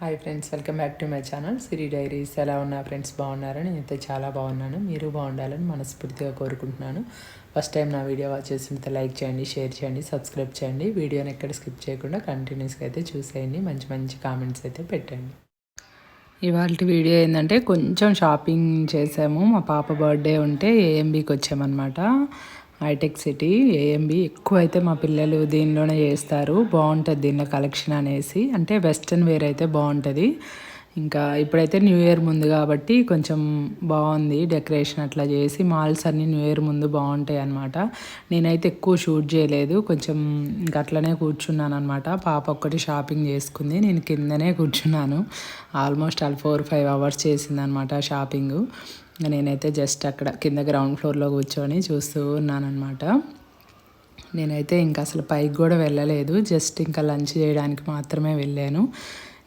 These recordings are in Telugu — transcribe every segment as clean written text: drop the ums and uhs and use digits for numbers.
Hi friends, welcome back to my channel Siri diaries. ఎలా ఉన్నా ఫ్రెండ్స్? బాగున్నారని నేనైతే చాలా బాగున్నాను. మీరు బాగుండాలని మనస్ఫూర్తిగా కోరుకుంటున్నాను. ఫస్ట్ టైం నా వీడియో వాచ్ చేస్తుంటే లైక్ చేయండి, షేర్ చేయండి, సబ్స్క్రైబ్ చేయండి. వీడియోని ఎక్కడ స్కిప్ చేయకుండా కంటిన్యూస్గా అయితే చూసేయండి. మంచి మంచి కామెంట్స్ అయితే పెట్టండి. ఇవాళ వీడియో ఏంటంటే కొంచెం షాపింగ్ చేసాము. మా పాప బర్త్డే ఉంటే ఏఎంబీకి వచ్చామన్నమాట. హైటెక్ సిటీ ఏఎంబి ఎక్కువ అయితే మా పిల్లలు దీనిలోనే చేస్తారు. బాగుంటుంది దీనిలో కలెక్షన్ అనేసి, అంటే వెస్ట్రన్ వేర్ అయితే బాగుంటుంది. ఇంకా ఇప్పుడైతే న్యూ ఇయర్ ముందు కాబట్టి కొంచెం బాగుంది డెకరేషన్ అట్లా చేసి. మాల్స్ అన్నీ న్యూ ఇయర్ ముందు బాగుంటాయి అనమాట. నేనైతే ఎక్కువ షూట్ చేయలేదు, కొంచెం ఇంక అట్లనే కూర్చున్నాను అనమాట. పాప ఒక్కటి షాపింగ్ చేసుకుంది, నేను కిందనే కూర్చున్నాను. ఆల్మోస్ట్ 4-5 అవర్స్ చేసిందనమాట షాపింగు. నేనైతే జస్ట్ అక్కడ కింద గ్రౌండ్ ఫ్లోర్లో కూర్చొని చూస్తూ ఉన్నానన్నమాట. నేనైతే ఇంకా అసలు పైకి కూడా వెళ్ళలేదు, జస్ట్ ఇంకా లంచ్ చేయడానికి మాత్రమే వెళ్ళాను.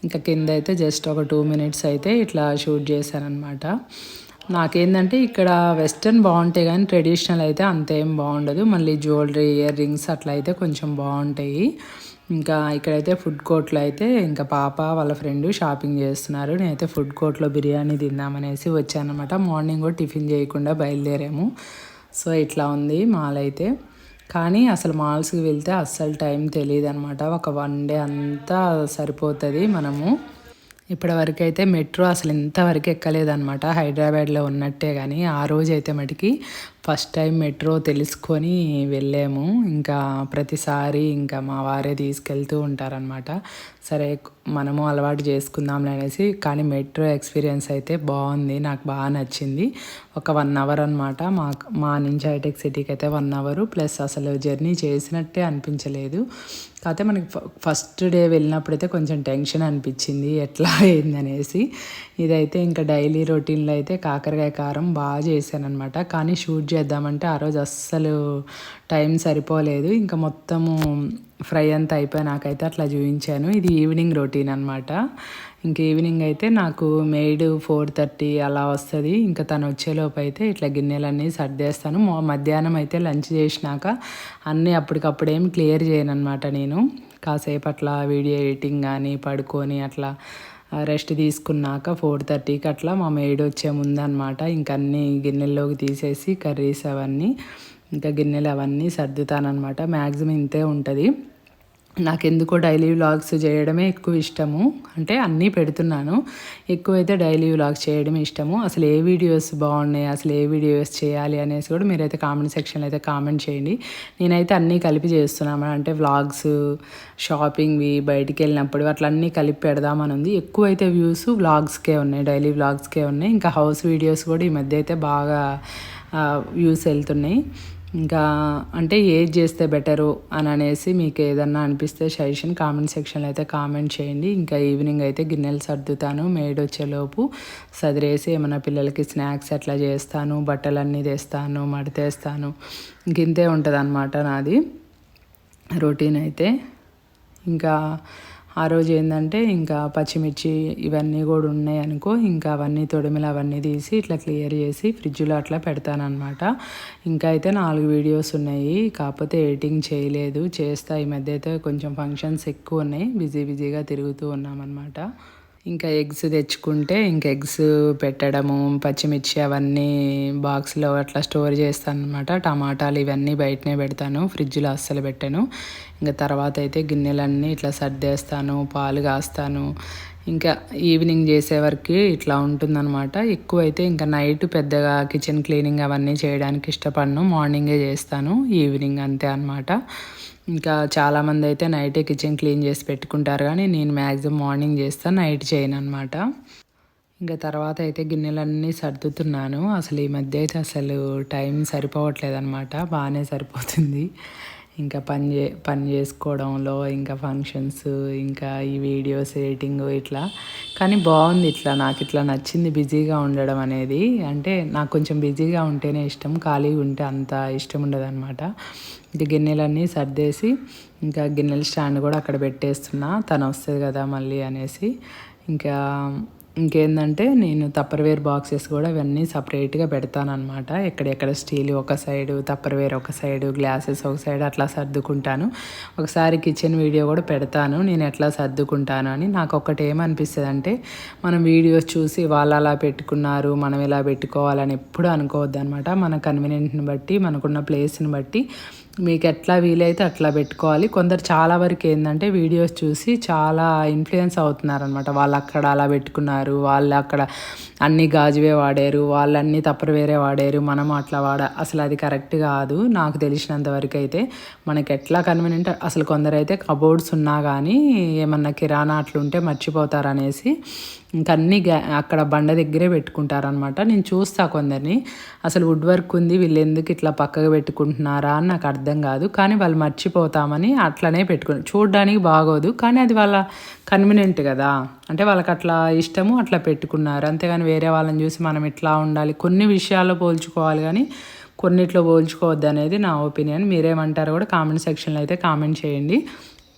ఇంకా కింద అయితే జస్ట్ ఒక 2 మినిట్స్ అయితే ఇట్లా షూట్ చేశానమాట. నాకేంటంటే ఇక్కడ వెస్ట్రన్ బాగుంటాయి కానీ ట్రెడిషనల్ అయితే అంతేం బాగుండదు. మళ్ళీ జ్యువెలరీ, ఇయర్ రింగ్స్ అట్లా అయితే కొంచెం బాగుంటాయి. ఇంకా ఇక్కడైతే ఫుడ్ కోర్ట్లో అయితే ఇంకా పాప వాళ్ళ ఫ్రెండ్ షాపింగ్ చేస్తున్నారు. నేనైతే ఫుడ్ కోర్ట్లో బిర్యానీ తిందామనేసి వచ్చానమాట. మార్నింగ్ కూడా టిఫిన్ చేయకుండా బయలుదేరాము. సో ఇట్లా ఉంది మాల్ అయితే. కానీ అసలు మాల్స్కి వెళ్తే అస్సలు టైం తెలియదు అనమాట. ఒక 1 డే అంతా సరిపోతుంది. మనము ఇప్పటివరకు అయితే మెట్రో అసలు ఇంతవరకు ఎక్కలేదన్నమాట, హైదరాబాద్లో ఉన్నట్టే. కానీ ఆ రోజు అయితే మటుకి ఫస్ట్ టైం మెట్రో తెలుసుకొని వెళ్ళాము. ఇంకా ప్రతిసారి ఇంకా మా వారే తీసుకెళ్తూ ఉంటారనమాట. సరే మనము అలవాటు చేసుకుందాంలే అనేసి. కానీ మెట్రో ఎక్స్పీరియన్స్ అయితే బాగుంది, నాకు బాగా నచ్చింది. ఒక 1 అవర్ అనమాట మా నుంచి హైటెక్ సిటీకి అయితే 1 అవర్ ప్లస్. అసలు జర్నీ చేసినట్టే అనిపించలేదు. కాకపోతే మనకి ఫస్ట్ డే వెళ్ళినప్పుడైతే కొంచెం టెన్షన్ అనిపించింది, ఎట్లా అయిందనేసి. ఇదైతే ఇంకా డైలీ రొటీన్లో అయితే కాకరకాయ కారం బాగా చేశానమాట. కానీ షూట్ చేద్దామంటే ఆ రోజు అస్సలు టైం సరిపోలేదు. ఇంకా మొత్తము ఫ్రై అంతా అయిపోయి నాకైతే అట్లా చూపించాను. ఇది ఈవినింగ్ రొటీన్ అనమాట. ఇంక ఈవినింగ్ అయితే నాకు మెయిడ్ 4:30 అలా వస్తుంది. ఇంకా తను వచ్చేలోపు అయితే ఇట్లా గిన్నెలన్నీ సర్దేస్తాను. మధ్యాహ్నం అయితే లంచ్ చేసినాక అన్నీ అప్పటికప్పుడేమి క్లియర్ చేయను అనమాట. నేను కాసేపు అట్లా వీడియో ఎడిటింగ్ కానీ పడుకొని అట్లా రెస్ట్ తీసుకున్నాక 4:30కి అట్లా మా మెయిడ్ వచ్చే ముందనమాట ఇంక అన్నీ గిన్నెల్లోకి తీసేసి కర్రీస్ అవన్నీ ఇంకా గిన్నెలు అవన్నీ సర్దుతానమాట. మ్యాక్సిమం ఇంతే ఉంటుంది. నాకెందుకో డైలీ వ్లాగ్స్ చేయడమే ఎక్కువ ఇష్టము. అంటే అన్నీ పెడుతున్నాను, ఎక్కువైతే డైలీ వ్లాగ్స్ చేయడమే ఇష్టము. అసలు ఏ వీడియోస్ బాగున్నాయి, అసలు ఏ వీడియోస్ చేయాలి అనేసి కూడా మీరైతే కామెంట్ సెక్షన్లో అయితే కామెంట్ చేయండి. నేనైతే అన్నీ కలిపి చేస్తున్నాను. అంటే వ్లాగ్స్, షాపింగ్వి, బయటికి వెళ్ళినప్పుడు అట్లా అన్నీ కలిపి పెడదామని ఉంది. ఎక్కువైతే వ్యూస్ వ్లాగ్స్కే ఉన్నాయి, డైలీ వ్లాగ్స్కే ఉన్నాయి. ఇంకా హౌస్ వీడియోస్ కూడా ఈ మధ్య అయితే బాగా వ్యూస్ వెళ్తున్నాయి. ఇంకా అంటే ఏది చేస్తే బెటరు అని అనేసి మీకు ఏదన్నా అనిపిస్తే సజెషన్ కామెంట్ సెక్షన్లో అయితే కామెంట్ చేయండి. ఇంకా ఈవినింగ్ అయితే గిన్నెలు సర్దుతాను, మేడ్ వచ్చేలోపు సదిరేసి ఏమైనా పిల్లలకి స్నాక్స్ అట్లా చేస్తాను, బట్టలన్నీ తెస్తాను, మడతేస్తాను. ఇంతే ఉంటుంది అన్నమాట నాది రొటీన్ అయితే. ఇంకా ఆ రోజు ఏంటంటే ఇంకా పచ్చిమిర్చి ఇవన్నీ కూడా ఉన్నాయి అనుకో, ఇంకా అవన్నీ తొడిమిలు అవన్నీ తీసి ఇట్లా క్లియర్ చేసి ఫ్రిడ్జ్లో అట్లా పెడతానమాట. ఇంకా అయితే 4 వీడియోస్ ఉన్నాయి, కాకపోతే ఎడిటింగ్ చేయలేదు, చేస్తా. ఈ మధ్య అయితే కొంచెం ఫంక్షన్స్ ఎక్కువ ఉన్నాయి, బిజీగా తిరుగుతూ ఉన్నామన్నమాట. ఇంకా ఎగ్స్ తెచ్చుకుంటే ఇంకా ఎగ్స్ పెట్టడము, పచ్చిమిర్చి అవన్నీ బాక్స్లో అట్లా స్టోర్ చేస్తాను అనమాట. టమాటాలు ఇవన్నీ బయటనే పెడతాను, ఫ్రిడ్జ్లో అస్సలు పెట్టాను. ఇంకా తర్వాత అయితే గిన్నెలన్నీ ఇట్లా సర్దేస్తాను, పాలు కాస్తాను. ఇంకా ఈవినింగ్ చేసేవరకు ఇట్లా ఉంటుందన్నమాట. ఎక్కువైతే ఇంకా నైట్ పెద్దగా కిచెన్ క్లీనింగ్ అవన్నీ చేయడానికి ఇష్టపడను, మార్నింగే చేస్తాను, ఈవినింగ్ అంతే అనమాట. ఇంకా చాలామంది అయితే నైటే కిచెన్ క్లీన్ చేసి పెట్టుకుంటారు, కానీ నేను మ్యాక్సిమం మార్నింగ్ చేస్తాను, నైట్ చేయను అనమాట. ఇంకా తర్వాత అయితే గిన్నెలన్నీ సర్దుతున్నాను. అసలు ఈ మధ్య అయితే అసలు టైం సరిపోవట్లేదు అనమాట, బాగానే సరిపోతుంది. ఇంకా పని చేసుకోవడంలో ఇంకా ఫంక్షన్స్, ఇంకా ఈ వీడియోస్ ఎడిటింగ్ ఇట్లా. కానీ బాగుంది ఇట్లా, నాకు ఇట్లా నచ్చింది బిజీగా ఉండడం అనేది. అంటే నాకు కొంచెం బిజీగా ఉంటేనే ఇష్టం, ఖాళీగా ఉంటే అంత ఇష్టం ఉండదు అనమాట. ఇంకా గిన్నెలన్నీ సర్దేసి ఇంకా గిన్నెల స్టాండ్ కూడా అక్కడ పెట్టేస్తున్నా, తను వస్తుంది కదా మళ్ళీ అనేసి. ఇంకా ఇంకేందంటే నేను టప్పర్వేర్ బాక్సెస్ కూడా ఇవన్నీ సపరేట్గా పెడతానమాట. ఎక్కడెక్కడ స్టీల్ ఒక సైడు, టప్పర్వేర్ ఒక సైడు, గ్లాసెస్ ఒక సైడ్ అట్లా సర్దుకుంటాను. ఒకసారి కిచెన్ వీడియో కూడా పెడతాను నేను ఎట్లా సర్దుకుంటాను అని. నాకు ఒకటి ఏమనిపిస్తుంది అంటే మనం వీడియోస్ చూసి వాళ్ళు అలా పెట్టుకున్నారు మనం ఇలా పెట్టుకోవాలని ఎప్పుడు అనుకోవద్దు అనమాట. మన కన్వీనియంట్ని బట్టి మనకున్న ప్లేస్ని బట్టి మీకు ఎట్లా వీలైతే అట్లా పెట్టుకోవాలి. కొందరు చాలా వరకు ఏంటంటే వీడియోస్ చూసి చాలా ఇన్ఫ్లుయెన్స్ అవుతున్నారనమాట. వాళ్ళు అక్కడ అలా పెట్టుకున్నారు, వాళ్ళు అక్కడ అన్ని గాజువే వాడారు, వాళ్ళు అన్నీ వేరే వాడారు, మనం అట్లా అసలు అది కరెక్ట్ కాదు. నాకు తెలిసినంత వరకు అయితే మనకి ఎట్లా కన్వీనియంట్, అసలు కొందరైతే కబోర్డ్స్ ఉన్నా కానీ ఏమన్నా కిరాణా అట్లుంటే మర్చిపోతారనేసి ఇంకన్నీ అక్కడ బండ దగ్గరే పెట్టుకుంటారనమాట. నేను చూస్తా కొందరిని, అసలు వుడ్ వర్క్ ఉంది వీళ్ళు ఎందుకు ఇట్లా పక్కగా పెట్టుకుంటున్నారా అని నాకు అర్థం కాదు. కానీ వాళ్ళు మర్చిపోతామని అట్లనే చూడడానికి బాగోదు, కానీ అది వాళ్ళ కన్వీనియంట్ కదా. అంటే వాళ్ళకి అట్లా ఇష్టము అట్లా పెట్టుకున్నారు, అంతేగాని వేరే వాళ్ళని చూసి మనం ఇట్లా ఉండాలి. కొన్ని విషయాల్లో పోల్చుకోవాలి కానీ కొన్నిట్లో పోల్చుకోవద్దు అనేది నా ఒపీనియన్. మీరేమంటారో కూడా కామెంట్ సెక్షన్లో అయితే కామెంట్ చేయండి.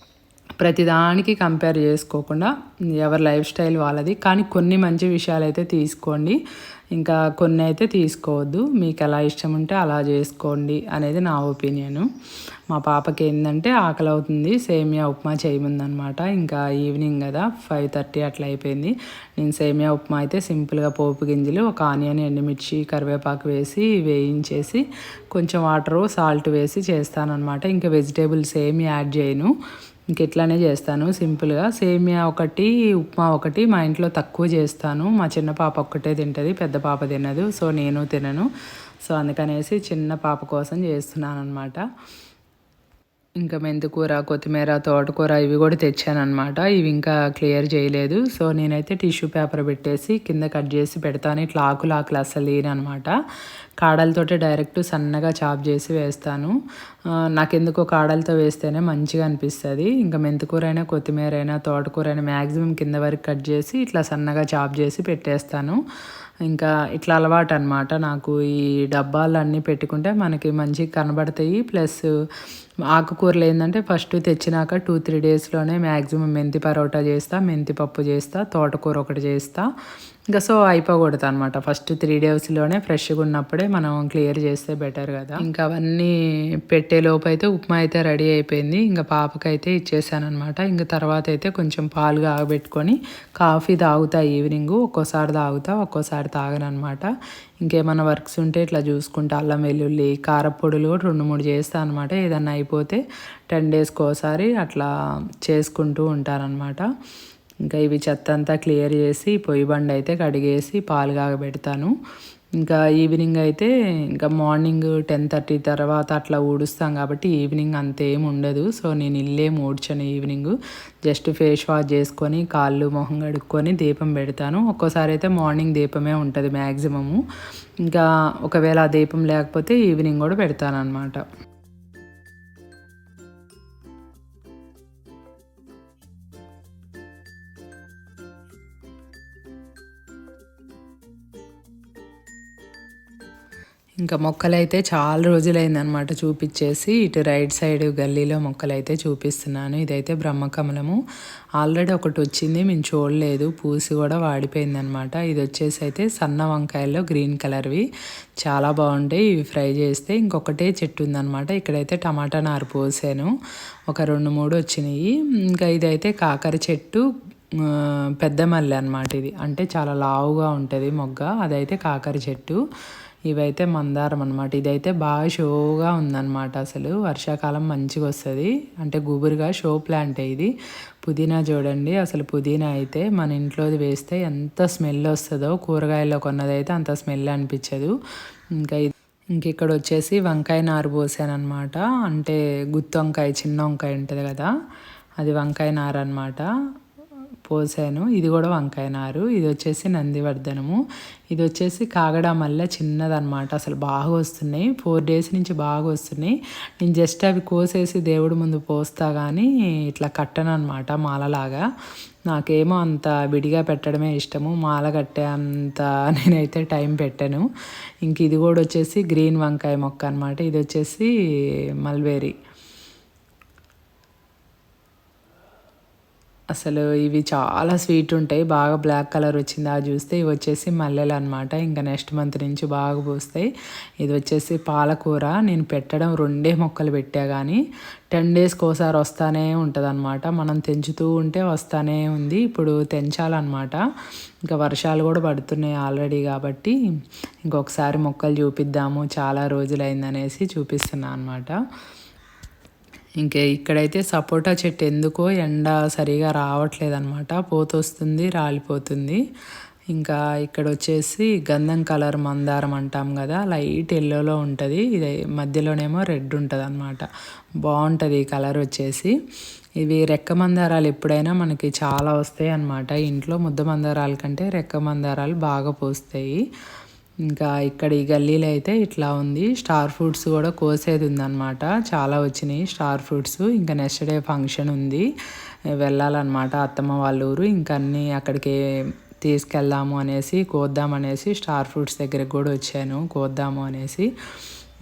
ప్రతిదానికి కంపేర్ చేసుకోకుండా ఎవరి లైఫ్ స్టైల్ వాళ్ళది, కానీ కొన్ని మంచి విషయాలు అయితే తీసుకోండి, ఇంకా కొన్ని అయితే తీసుకోవద్దు. మీకు ఎలా ఇష్టం ఉంటే అలా చేసుకోండి అనేది నా ఒపీనియను. మా పాపకి ఏంటంటే ఆకలి అవుతుంది, సేమియా ఉప్మా చేయముందనమాట. ఇంకా ఈవినింగ్ కదా 5:30 అట్లా అయిపోయింది. నేను సేమియా ఉప్మా అయితే సింపుల్గా పోపు గింజలు, ఒక ఆనియన్, ఎండుమిర్చి, కరివేపాకు వేసి వేయించేసి కొంచెం వాటరు సాల్ట్ వేసి చేస్తానన్నమాట. ఇంకా వెజిటేబుల్స్ ఏమి యాడ్ చేయను, ఇంక ఇట్లానే చేస్తాను సింపుల్గా. సేమియా ఒకటి, ఉప్మా ఒకటి మా ఇంట్లో తక్కువ చేస్తాను. మా చిన్న పాప ఒక్కటే తింటుంది, పెద్ద పాప తినదు, సో నేను తినను. సో అందుకనేసి చిన్న పాప కోసం చేస్తున్నాను అనమాట. ఇంకా మెంతికూర, కొత్తిమీర, తోటకూర ఇవి కూడా తెచ్చానమాట. ఇవి ఇంకా క్లియర్ చేయలేదు. సో నేనైతే టిష్యూ పేపర్ పెట్టేసి కింద కట్ చేసి పెడతాను. ఇట్లా ఆకులు అసలు లేనమాట. కాడలతోటే డైరెక్ట్ సన్నగా చాప్ చేసి వేస్తాను. నాకెందుకో కాడలతో వేస్తేనే మంచిగా అనిపిస్తుంది. ఇంకా మెంతికూర అయినా, కొత్తిమీర అయినా, తోటకూర అయినా మ్యాక్సిమం కింద వరకు కట్ చేసి ఇట్లా సన్నగా చాప్ చేసి పెట్టేస్తాను. ఇంకా ఇట్లా అలవాటు అనమాట నాకు. ఈ డబ్బాలు అన్నీ పెట్టుకుంటే మనకి మంచిగా కనబడతాయి. ప్లస్ ఆకుకూరలు ఏంటంటే ఫస్ట్ తెచ్చినాక 2-3 డేస్లోనే మ్యాక్సిమం మెంతి పరోటా చేస్తా, మెంతి పప్పు చేస్తా, తోటకూర ఒకటి చేస్తా. ఇంకా సో అయిపోకూడదు అనమాట. ఫస్ట్ 3 డేస్లోనే ఫ్రెష్గా ఉన్నప్పుడే మనం క్లియర్ చేస్తే బెటర్ కదా. ఇంకా అవన్నీ పెట్టే లోపు అయితే ఉప్మా అయితే రెడీ అయిపోయింది. ఇంకా పాపకైతే ఇచ్చేసాను అనమాట. ఇంకా తర్వాత అయితే కొంచెం పాలు కాగబెట్టుకొని కాఫీ తాగుతా ఈవినింగ్. ఒక్కోసారి తాగుతా, ఒక్కోసారి తాగనమాట. ఇంకేమైనా వర్క్స్ ఉంటే ఇట్లా చూసుకుంటా. అల్లం వెల్లుల్లి కారపొడులు కూడా 2-3 చేస్తాను అనమాట. ఏదన్నా అయిపోతే 10 డేస్కి ఒకసారి అట్లా చేసుకుంటూ ఉంటానన్నమాట. ఇంకా ఇవి చెత్త అంతా క్లియర్ చేసి పొయ్యి బండి అయితే కడిగేసి పాలు కాగబెడతాను. ఇంకా ఈవినింగ్ అయితే ఇంకా మార్నింగ్ 10:30 తర్వాత అట్లా ఊడుస్తాం కాబట్టి ఈవినింగ్ అంతేం ఉండదు. సో నేను ఇల్లేం ఊడ్చాను ఈవినింగ్. జస్ట్ ఫేస్ వాష్ చేసుకొని కాళ్ళు మొహం కడుక్కొని దీపం పెడతాను. ఒక్కోసారి అయితే మార్నింగ్ దీపమే ఉంటుంది మ్యాక్సిమము. ఇంకా ఒకవేళ ఆ దీపం లేకపోతే ఈవినింగ్ కూడా పెడతాను అనమాట. ఇంకా మొక్కలైతే చాలా రోజులైందనమాట చూపించేసి. ఇటు రైట్ సైడ్ గల్లీలో మొక్కలైతే చూపిస్తున్నాను. ఇదైతే బ్రహ్మకమలము. ఆల్రెడీ ఒకటి వచ్చింది, మేము చూడలేదు, పూసి కూడా వాడిపోయిందనమాట. ఇది వచ్చేసి అయితే సన్న వంకాయల్లో గ్రీన్ కలర్వి చాలా బాగుంటాయి. ఇవి ఫ్రై చేస్తే ఇంకొకటే చెట్టు ఉందనమాట. ఇక్కడైతే టమాటా నారు పోసాను, ఒక 2-3 వచ్చినాయి. ఇంకా ఇదైతే కాకర చెట్టు, పెద్ద మల్లె అనమాట. ఇది అంటే చాలా లావుగా ఉంటుంది మొగ్గ, అదైతే కాకర చెట్టు. ఇవైతే మందారం అనమాట. ఇదైతే బాగా షోగా ఉందన్నమాట. అసలు వర్షాకాలం మంచిగా వస్తుంది, అంటే గుబురుగా షో ప్లాంట్ ఇది. పుదీనా చూడండి, అసలు పుదీనా అయితే మన ఇంట్లోది వేస్తే ఎంత స్మెల్ వస్తుందో, కూరగాయల్లో కొన్నదైతే అంత స్మెల్ అనిపించదు. ఇక్కడ వచ్చేసి వంకాయ నారు పోసానమాట. అంటే గుత్తి వంకాయ, చిన్న వంకాయ ఉంటుంది కదా, అది వంకాయ నారు అనమాట పోసాను. ఇది కూడా వంకాయ నారు. ఇది వచ్చేసి నందివర్ధనము. ఇది వచ్చేసి కాగడా మల్లె చిన్నదనమాట. అసలు బాగా వస్తున్నాయి, 4 డేస్ నుంచి బాగా వస్తున్నాయి. నేను జస్ట్ అవి కోసేసి దేవుడి ముందు పోస్తా కానీ ఇట్లా కట్టను అనమాట మాలలాగా. నాకేమో అంత విడిగా పెట్టడమే ఇష్టము, మాల కట్టే అంత నేనైతే టైం పెట్టాను. ఇంక ఇది కూడా వచ్చేసి గ్రీన్ వంకాయ మొక్క అనమాట. ఇది వచ్చేసి మల్బేరీ. అసలు ఇవి చాలా స్వీట్ ఉంటాయి. బాగా బ్లాక్ కలర్ వచ్చింది. అది చూస్తే ఇవి వచ్చేసి మల్లెలు అనమాట. ఇంకా నెక్స్ట్ మంత్ నుంచి బాగా పూస్తాయి. ఇది వచ్చేసి పాలకూర. నేను పెట్టడం 2 మొక్కలు పెట్టా కానీ 10 డేస్కి ఒకసారి వస్తానే ఉంటుంది అనమాట. మనం తెంచుతూ ఉంటే వస్తానే ఉంది. ఇప్పుడు తెంచాలన్నమాట. ఇంకా వర్షాలు కూడా పడుతున్నాయి ఆల్రెడీ కాబట్టి ఇంకొకసారి మొక్కలు చూపిద్దాము, చాలా రోజులైందనేసి చూపిస్తున్నా అనమాట. ఇంకా ఇక్కడైతే సపోటా చెట్టు ఎందుకో ఎండ సరిగా రావట్లేదన్నమాట. పోతొస్తుంది, రాలిపోతుంది. ఇంకా ఇక్కడ వచ్చేసి గంధం కలర్ మందారం అంటాం కదా, లైట్ ఎల్లోలో ఉంటుంది. ఇది మధ్యలోనేమో రెడ్ ఉంటుంది అనమాట. బాగుంటుంది ఈ కలర్ వచ్చేసి. ఇవి రెక్క మందారాలు ఎప్పుడైనా మనకి చాలా వస్తాయి అన్నమాట. ఇంట్లో ముద్ద మందారాల కంటే రెక్క మందారాలు బాగా పూస్తాయి. ఇంకా ఇక్కడ ఈ గల్లీలో అయితే ఇట్లా ఉంది. స్టార్ ఫ్రూట్స్ కూడా కోసేది ఉందన్నమాట. చాలా వచ్చినాయి స్టార్ ఫ్రూట్స్. ఇంకా నెక్స్ట్ డే ఫంక్షన్ ఉంది, వెళ్ళాలన్నమాట అత్తమ్మ వాళ్ళ ఊరు. ఇంకా అన్నీ అక్కడికి తీసుకెళ్దాము అనేసి, కోద్దామనేసి స్టార్ ఫ్రూట్స్ దగ్గరికి కూడా వచ్చాను కోద్దాము అనేసి.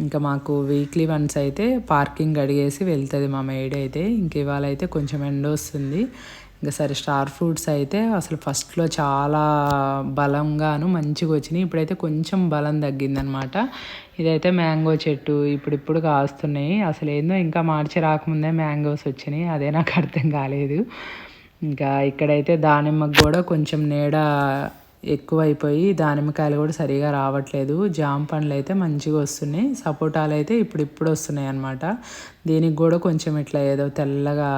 ఇంకా మాకు వీక్లీ వన్స్ అయితే పార్కింగ్ అడిగేసి వెళ్తుంది మా మేడ్ అయితే. ఇంక ఇవాళ అయితే కొంచెం ఎండ వస్తుంది. ఇంకా సరే స్టార్ ఫ్రూట్స్ అయితే అసలు ఫస్ట్లో చాలా బలంగాను మంచిగా వచ్చినాయి. ఇప్పుడైతే కొంచెం బలం తగ్గిందనమాట. ఇదైతే మ్యాంగో చెట్టు ఇప్పుడిప్పుడు కాస్తున్నాయి. అసలు ఏందో ఇంకా మార్చి రాకముందే మ్యాంగోస్ వచ్చినాయి, అదే నాకు అర్థం కాలేదు. ఇంకా ఇక్కడైతే దానిమ్మకు కూడా కొంచెం నీడ ఎక్కువైపోయి దానిమ్మకాయలు కూడా సరిగా రావట్లేదు. జామ పండ్లు అయితే మంచిగా వస్తున్నాయి. సపోటాలు అయితే ఇప్పుడు వస్తున్నాయి అన్నమాట. దీనికి కూడా కొంచెం ఇట్లా ఏదో తెల్లగా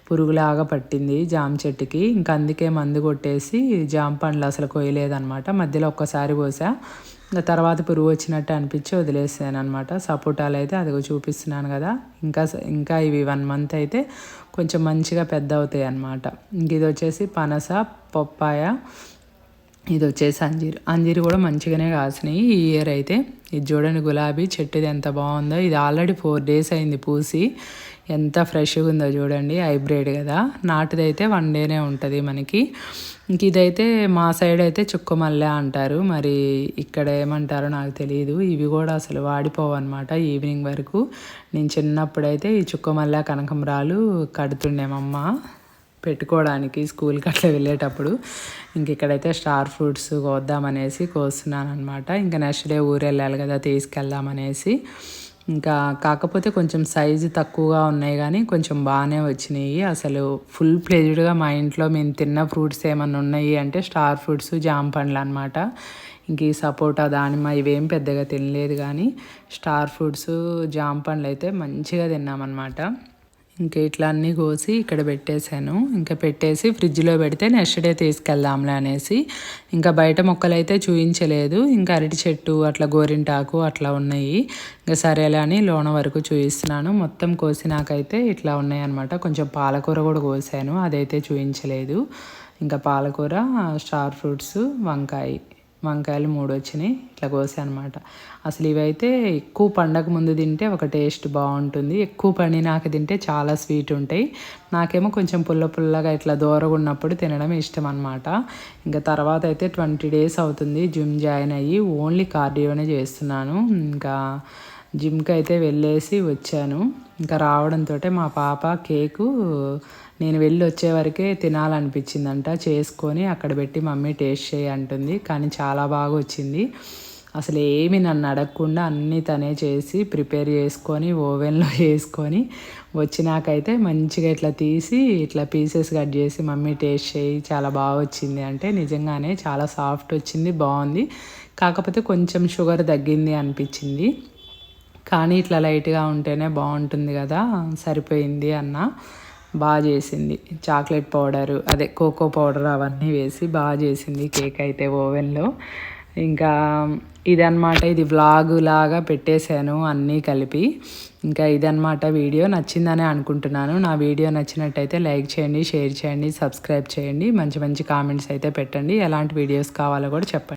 పురుగులాగా పట్టింది జామ చెట్టుకి. ఇంకా అందుకే మందు కొట్టేసి జామ పండ్లు అసలు కొయ్యలేదన్నమాట. మధ్యలో ఒక్కసారి కోసా, ఇంకా తర్వాత పురుగు వచ్చినట్టు అనిపించి వదిలేసాను అనమాట. సపోటాలు అయితే అదిగో చూపిస్తున్నాను కదా, ఇంకా ఇవి 1 మంత్ అయితే కొంచెం మంచిగా పెద్ద అవుతాయి అన్నమాట. ఇంక ఇది వచ్చేసి పనస, పప్పాయ, ఇది వచ్చేసి అంజీరు కూడా మంచిగానే కాసినాయి ఈ ఇయర్ అయితే. ఇది చూడండి గులాబీ చెట్టుది ఎంత బాగుందో. ఇది ఆల్రెడీ 4 డేస్ అయింది పూసి. ఎంత ఫ్రెష్గా ఉందో చూడండి. హైబ్రిడ్ కదా, నాటుదైతే 1 డేనే ఉంటుంది మనకి. ఇంక ఇదైతే మా సైడ్ అయితే చుక్కమల్లె అంటారు, మరి ఇక్కడ ఏమంటారో నాకు తెలియదు. ఇవి కూడా అసలు వాడిపోవు అనమాట ఈవినింగ్ వరకు. నేను చిన్నప్పుడైతే ఈ చుక్కమల్లె కనకంబరాలు కడుతుండేమమ్మ పెట్టుకోవడానికి స్కూల్కి అట్లా వెళ్ళేటప్పుడు. ఇంక ఇక్కడైతే స్టార్ ఫ్రూట్స్ కోద్దామనేసి కోస్తున్నాను అనమాట. ఇంకా నెక్స్ట్ డే ఊరు వెళ్ళాలి కదా, తీసుకెళ్దామనేసి. ఇంకా కాకపోతే కొంచెం సైజు తక్కువగా ఉన్నాయి కానీ కొంచెం బాగానే వచ్చినాయి. అసలు ఫుల్ ప్లెజ్డ్గా మా ఇంట్లో మేము తిన్న ఫ్రూట్స్ ఏమన్నా ఉన్నాయి అంటే స్టార్ ఫ్రూట్స్, జామ పండ్లు అనమాట. ఇంక ఈ సపోటా, దానిమ్మ ఇవేం పెద్దగా తినలేదు కానీ స్టార్ ఫ్రూట్స్, జామ పండ్లు అయితే మంచిగా తిన్నామన్నమాట. ఇంకా ఇట్లా అన్నీ కోసి ఇక్కడ పెట్టేశాను. ఇంకా పెట్టేసి ఫ్రిడ్జ్లో పెడితే నెక్స్ట్ డే తీసుకెళ్దాంలే అనేసి. ఇంకా బయట మొక్కలు అయితే చూపించలేదు. ఇంకా అరటి చెట్టు అట్లా గోరింటాకు అట్లా ఉన్నాయి. ఇంకా సరేలే అని లోన వరకు చూపిస్తున్నాను. మొత్తం కోసినాకైతే ఇట్లా ఉన్నాయి అనమాట. కొంచెం పాలకూర కూడా కోసాను, అదైతే చూపించలేదు. ఇంకా పాలకూర, స్టార్ ఫ్రూట్స్, వంకాయలు 3 వచ్చినాయి. ఇట్లా కోసా అనమాట. అసలు ఇవైతే ఎక్కువ పండగ ముందు తింటే ఒక టేస్ట్ బాగుంటుంది, ఎక్కువ పండినాక తింటే చాలా స్వీట్ ఉంటాయి. నాకేమో కొంచెం పుల్లగా ఇట్లా దూరగా ఉన్నప్పుడు తినడం ఇష్టం అనమాట. ఇంకా తర్వాత అయితే 20 డేస్ అవుతుంది జిమ్ జాయిన్ అయ్యి. ఓన్లీ కార్డియోనే చేస్తున్నాను. ఇంకా జిమ్కి అయితే వెళ్ళేసి వచ్చాను. ఇంకా రావడంతో మా పాప కేకు నేను వెళ్ళి వచ్చే వరకే తినాలనిపించిందంట, చేసుకొని అక్కడ పెట్టి మమ్మీ టేస్ట్ చేయి అంటుంది. కానీ చాలా బాగా వచ్చింది. అసలు ఏమి నన్ను అడగకుండా అన్నీ తనే చేసి ప్రిపేర్ చేసుకొని ఓవెన్లో వేసుకొని వచ్చినాకైతే మంచిగా ఇట్లా తీసి ఇట్లా పీసెస్ కట్ చేసి మమ్మీ టేస్ట్ చేయి చాలా బాగా వచ్చింది అంటే నిజంగానే చాలా సాఫ్ట్ వచ్చింది, బాగుంది. కాకపోతే కొంచెం షుగర్ తగ్గింది అనిపించింది. కానీ ఇట్లా లైట్గా ఉంటేనే బాగుంటుంది కదా, సరిపోయింది అన్న. బాగా చేసింది. చాక్లెట్ పౌడరు, అదే కోకో పౌడర్ అవన్నీ వేసి బాగా చేసింది కేక్ అయితే ఓవెన్లో. ఇంకా ఇదన్నమాట, ఇది వ్లాగ్ లాగా పెట్టేశాను అన్నీ కలిపి. ఇంకా ఇదన్నమాట వీడియో. నచ్చిందని అనుకుంటున్నాను. నా వీడియో నచ్చినట్టయితే లైక్ చేయండి, షేర్ చేయండి, సబ్స్క్రైబ్ చేయండి. మంచి కామెంట్స్ అయితే పెట్టండి. ఎలాంటి వీడియోస్ కావాలో కూడా చెప్పండి.